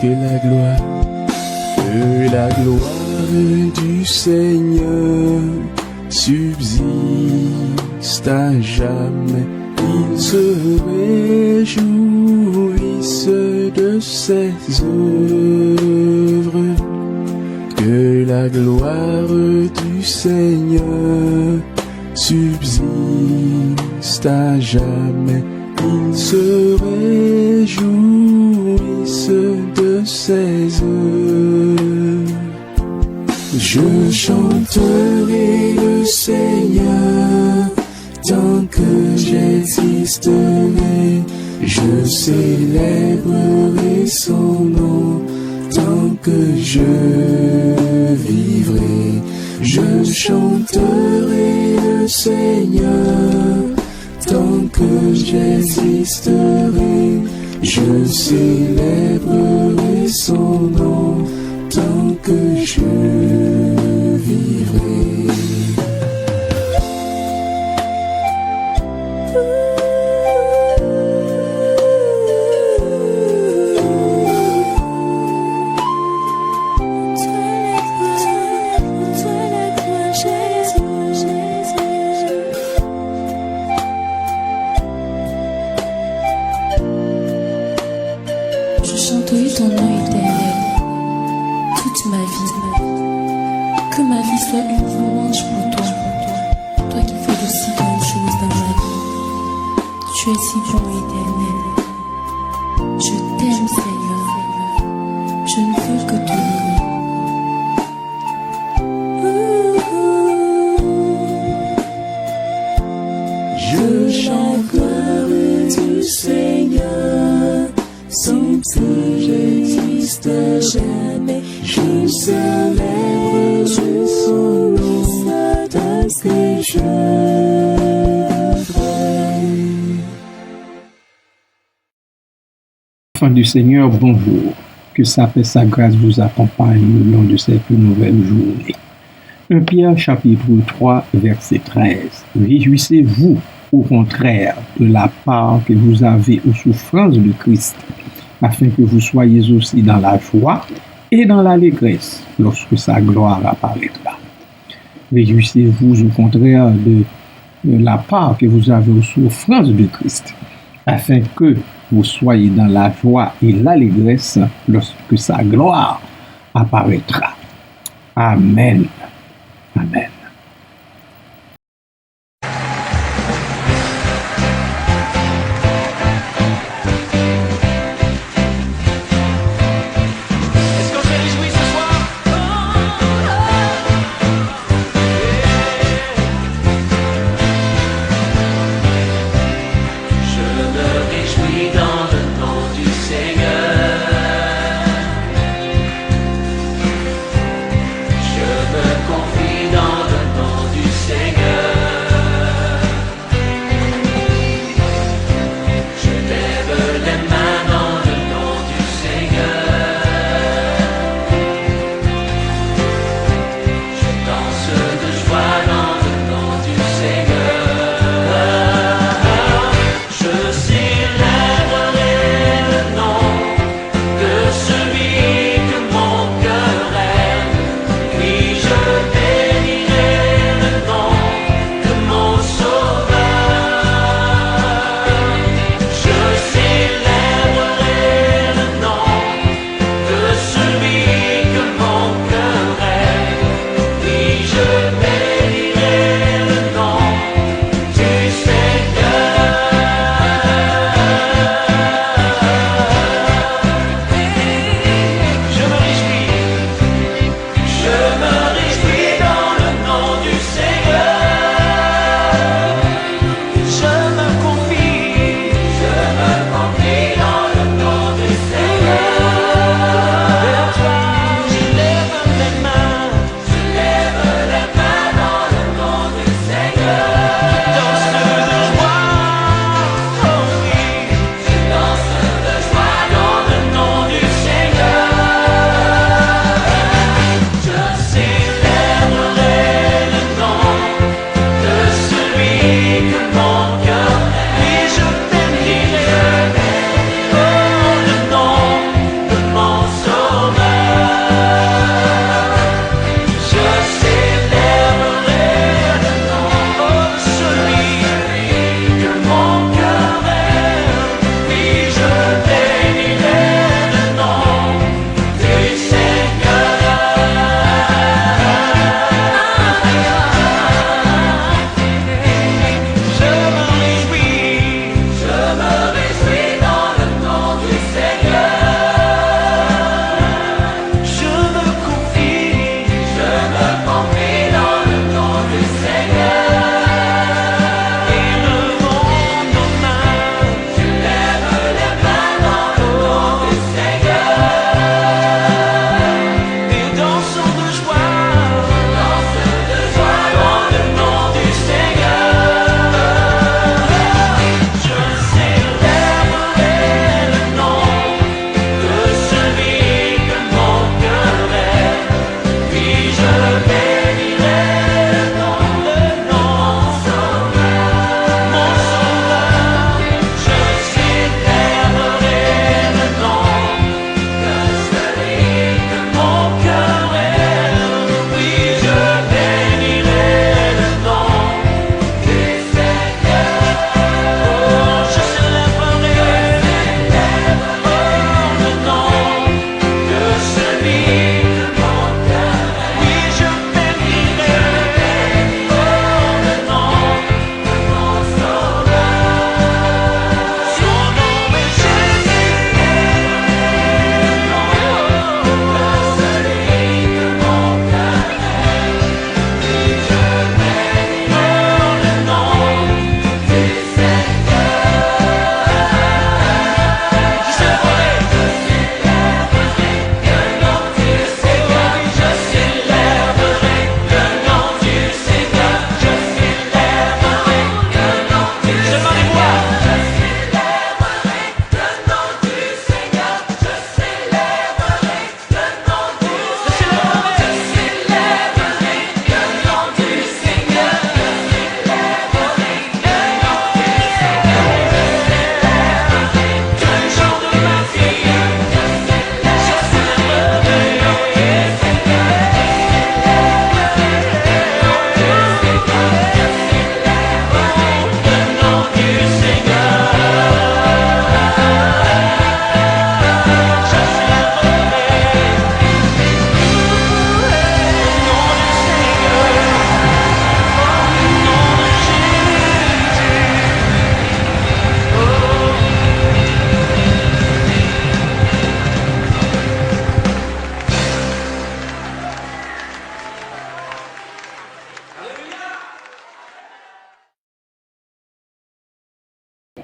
que la gloire du Seigneur subsiste à jamais. Ils se réjouissent de ses œuvres. Que la gloire du Seigneur subsiste à jamais. Ils se réjouissent de ses œuvres. Je chanterai le Seigneur tant que j'existerai. Je célébrerai son nom tant que je vivrai. Je chanterai le Seigneur tant que j'existerai. Je célébrerai son nom tant que je vivrai. Je chanterai ton nom éternel toute ma vie. Que ma vie soit une louange pour toi. Toi qui fais de si bonnes choses dans ma vie. Tu es si bon éternel. Je t'aime Seigneur. Je ne veux que te louer. Je chanterai du Seigneur sans que j'existe jamais. Je célébrerai son nom tant que je vivrai. Enfants du Seigneur, bonjour. Que sa paix, sa grâce vous accompagne le long de cette nouvelle journée. 1 Pierre chapitre 3, verset 13. Réjouissez-vous au contraire de la part que vous avez aux souffrances de Christ, afin que vous soyez aussi dans la joie et dans l'allégresse lorsque sa gloire apparaîtra. Réjouissez-vous au contraire de la part que vous avez aux souffrances de Christ, afin que vous soyez dans la joie et l'allégresse lorsque sa gloire apparaîtra. Amen. Amen. Je me confie dans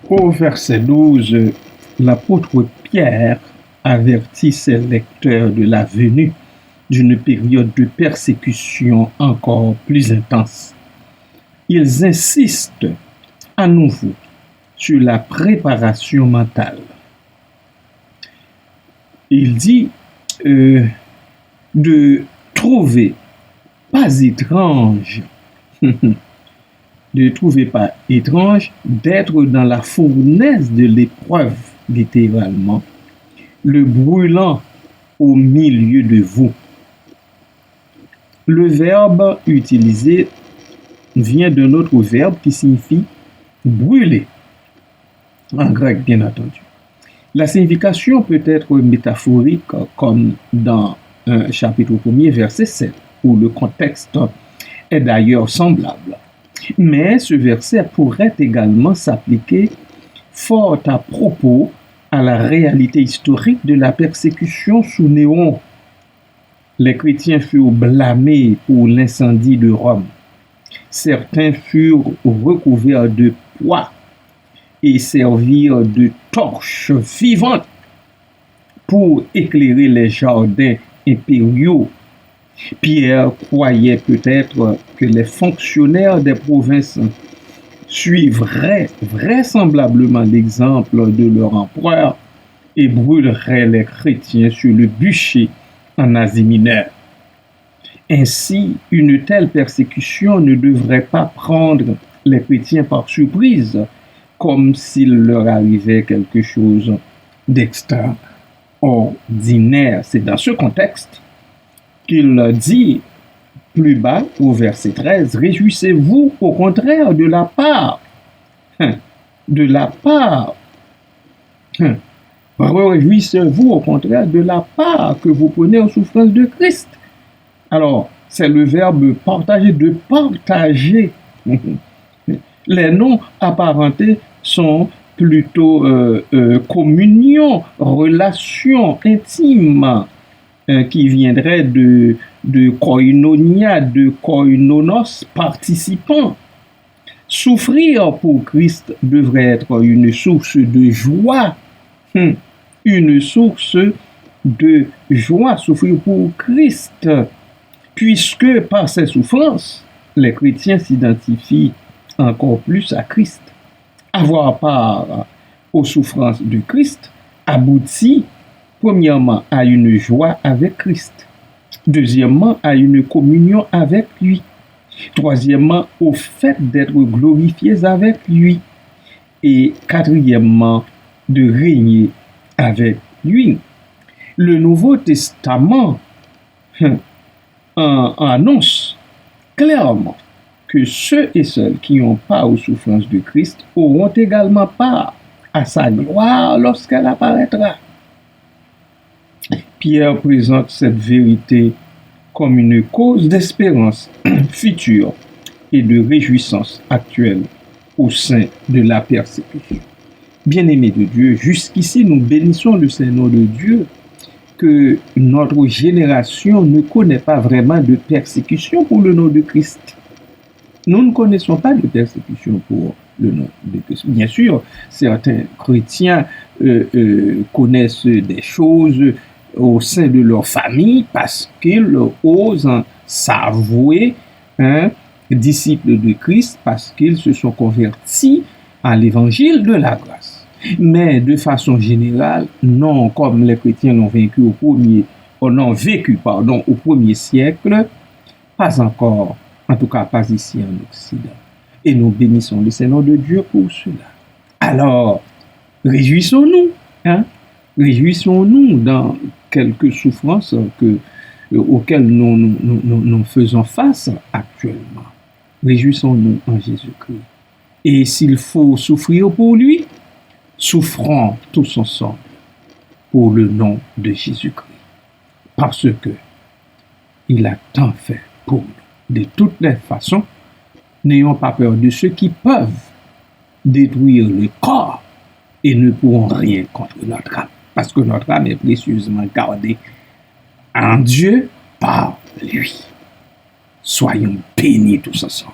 Au verset 12, l'apôtre Pierre avertit ses lecteurs de la venue d'une période de persécution encore plus intense. Ils insistent à nouveau sur la préparation mentale. Il dit de trouver pas étrange, de trouver pas étrange d'être dans la fournaise de l'épreuve, littéralement, le brûlant au milieu de vous. Le verbe utilisé vient d'un autre verbe qui signifie brûler, en grec bien entendu. La signification peut être métaphorique comme dans chapitre 1er, verset 7, où le contexte est d'ailleurs semblable. Mais ce verset pourrait également s'appliquer fort à propos à la réalité historique de la persécution sous Néron. Les chrétiens furent blâmés pour l'incendie de Rome. Certains furent recouverts de poix et servirent de torches vivantes pour éclairer les jardins impériaux. Pierre croyait peut-être que les fonctionnaires des provinces suivraient vraisemblablement l'exemple de leur empereur et brûleraient les chrétiens sur le bûcher en Asie mineure. Ainsi, une telle persécution ne devrait pas prendre les chrétiens par surprise, comme s'il leur arrivait quelque chose d'extraordinaire. C'est dans ce contexte qu'il dit plus bas au verset 13, « Réjouissez-vous au contraire de la part, réjouissez-vous au contraire de la part que vous prenez aux souffrances de Christ. » Alors, c'est le verbe partager, de partager. Les noms apparentés sont plutôt communion, relation intime, qui viendrait de koinonia, de koinonos, participant. Souffrir pour Christ devrait être une source de joie. Une source de joie, souffrir pour Christ. Puisque par ces souffrances, les chrétiens s'identifient encore plus à Christ. Avoir part aux souffrances de Christ aboutit premièrement à une joie avec Christ, deuxièmement à une communion avec lui, troisièmement au fait d'être glorifiés avec lui et quatrièmement de régner avec lui. Le Nouveau Testament annonce clairement que ceux et celles qui ont part aux souffrances de Christ auront également part à sa gloire lorsqu'elle apparaîtra. Pierre présente cette vérité comme une cause d'espérance future et de réjouissance actuelle au sein de la persécution. Bien-aimés de Dieu, jusqu'ici nous bénissons le Seigneur de Dieu que notre génération ne connaît pas vraiment de persécution pour le nom de Christ. Nous ne connaissons pas de persécution pour le nom de Christ. Bien sûr, certains chrétiens connaissent des choses au sein de leur famille parce qu'ils osent s'avouer disciples de Christ, parce qu'ils se sont convertis à l'évangile de la grâce. Mais de façon générale, non, comme les chrétiens l'ont vécu au premier siècle, pas encore, en tout cas pas ici en Occident. Et nous bénissons le Seigneur de Dieu pour cela. Alors, réjouissons-nous, réjouissons-nous dans quelques souffrances auxquelles nous faisons face actuellement. Réjouissons-nous en Jésus-Christ. Et s'il faut souffrir pour lui, souffrons tous ensemble pour le nom de Jésus-Christ. Parce que il a tant fait pour nous. De toutes les façons, n'ayons pas peur de ceux qui peuvent détruire le corps et ne pourront rien contre notre âme. Parce que notre âme est précieusement gardée en Dieu par lui. Soyons bénis tous ensemble.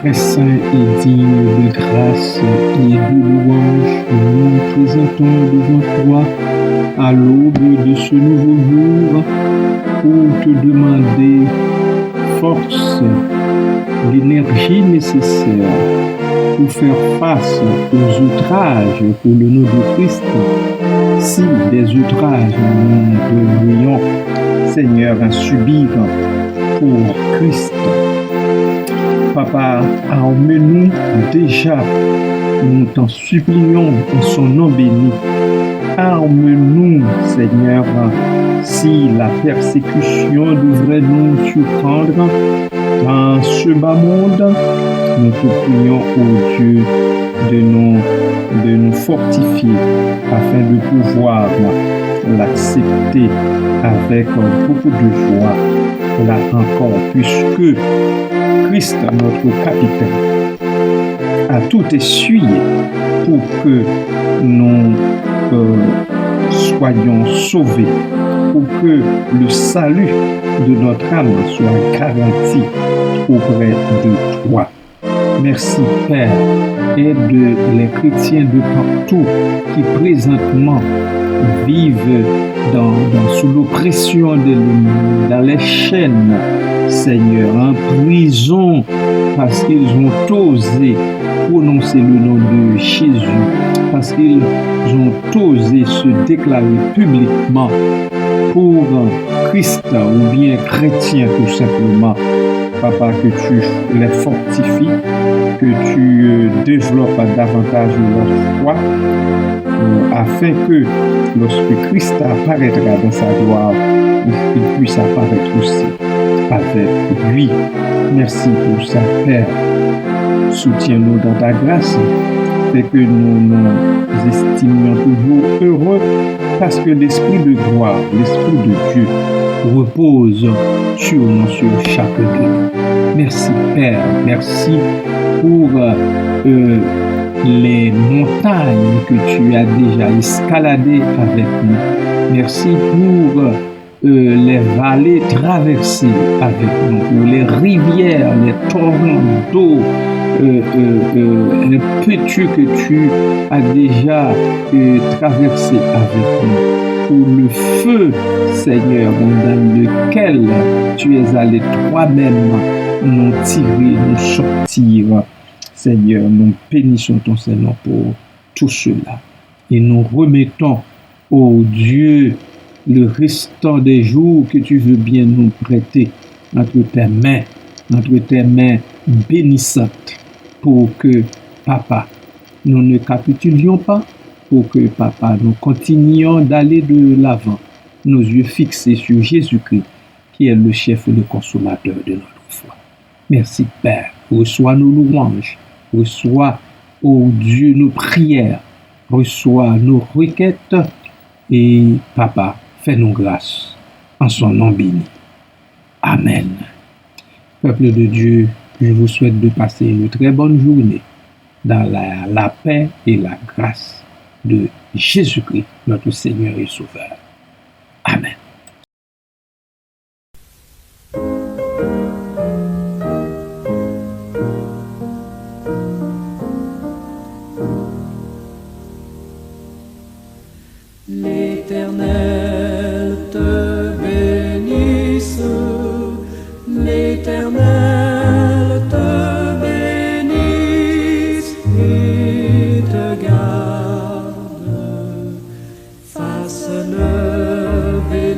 très saint et digne de grâce et de louange, nous nous présentons devant toi à l'aube de ce nouveau jour pour te demander force, l'énergie nécessaire pour faire face aux outrages pour le nom de Christ. Si des outrages nous devrions, Seigneur, subir pour Christ, Papa, arme-nous déjà, nous t'en supplions en son nom béni. Arme-nous, Seigneur, si la persécution devrait nous surprendre dans ce bas monde. Nous te prions, ô Dieu, de nous fortifier afin de pouvoir l'accepter avec beaucoup de joie. Là encore, puisque Christ, notre capitaine, a tout essuyé pour que nous soyons sauvés, pour que le salut de notre âme soit garanti auprès de toi. Merci Père, aide les chrétiens de partout qui présentement vivent sous l'oppression dans les chaînes, Seigneur, en prison, parce qu'ils ont osé prononcer le nom de Jésus, parce qu'ils ont osé se déclarer publiquement pour Christ ou bien chrétien tout simplement. Papa, que tu les fortifies, que tu développes davantage leur foi, afin que lorsque Christ apparaîtra dans sa gloire, il puisse apparaître aussi avec lui. Merci pour ça, Père. Soutiens-nous dans ta grâce, fait que nous nous estimions toujours heureux, parce que l'Esprit de gloire, l'Esprit de Dieu repose sur nous, sur chacun de nous. Merci Père, merci pour les montagnes que tu as déjà escaladées avec nous. Merci pour les vallées traversées avec nous, pour les rivières, les torrents d'eau impétueux que tu as déjà traversé avec nous. Pour le feu, Seigneur, dans lequel tu es allé toi-même nous tirer, nous sortir. Seigneur, nous bénissons ton Seigneur pour tout cela. Et nous remettons, ô Dieu, le restant des jours que tu veux bien nous prêter entre tes mains bénissantes, pour que, Papa, nous ne capitulions pas, pour que, Papa, nous continuions d'aller de l'avant, nos yeux fixés sur Jésus-Christ, qui est le chef et le consommateur de notre foi. Merci, Père. Reçois nos louanges. Reçois, ô Dieu, nos prières. Reçois nos requêtes. Et, Papa, fais-nous grâce en son nom béni. Amen. Peuple de Dieu, je vous souhaite de passer une très bonne journée dans la paix et la grâce de Jésus-Christ, notre Seigneur et Sauveur. Amen. L'Éternel te bénisse, l'Éternel te bénisse et te garde, fasse lever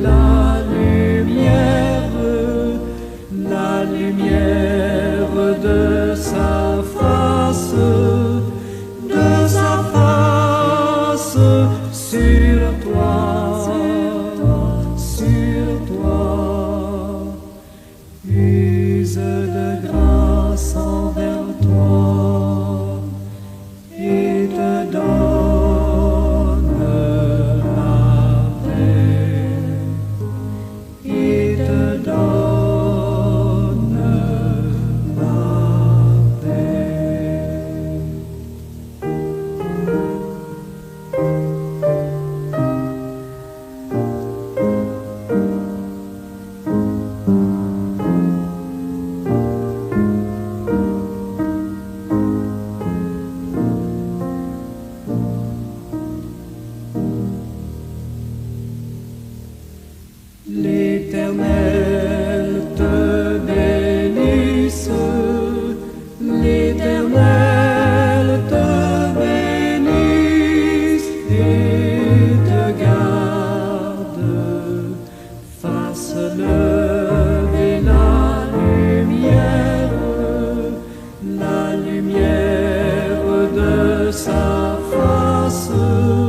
sa face.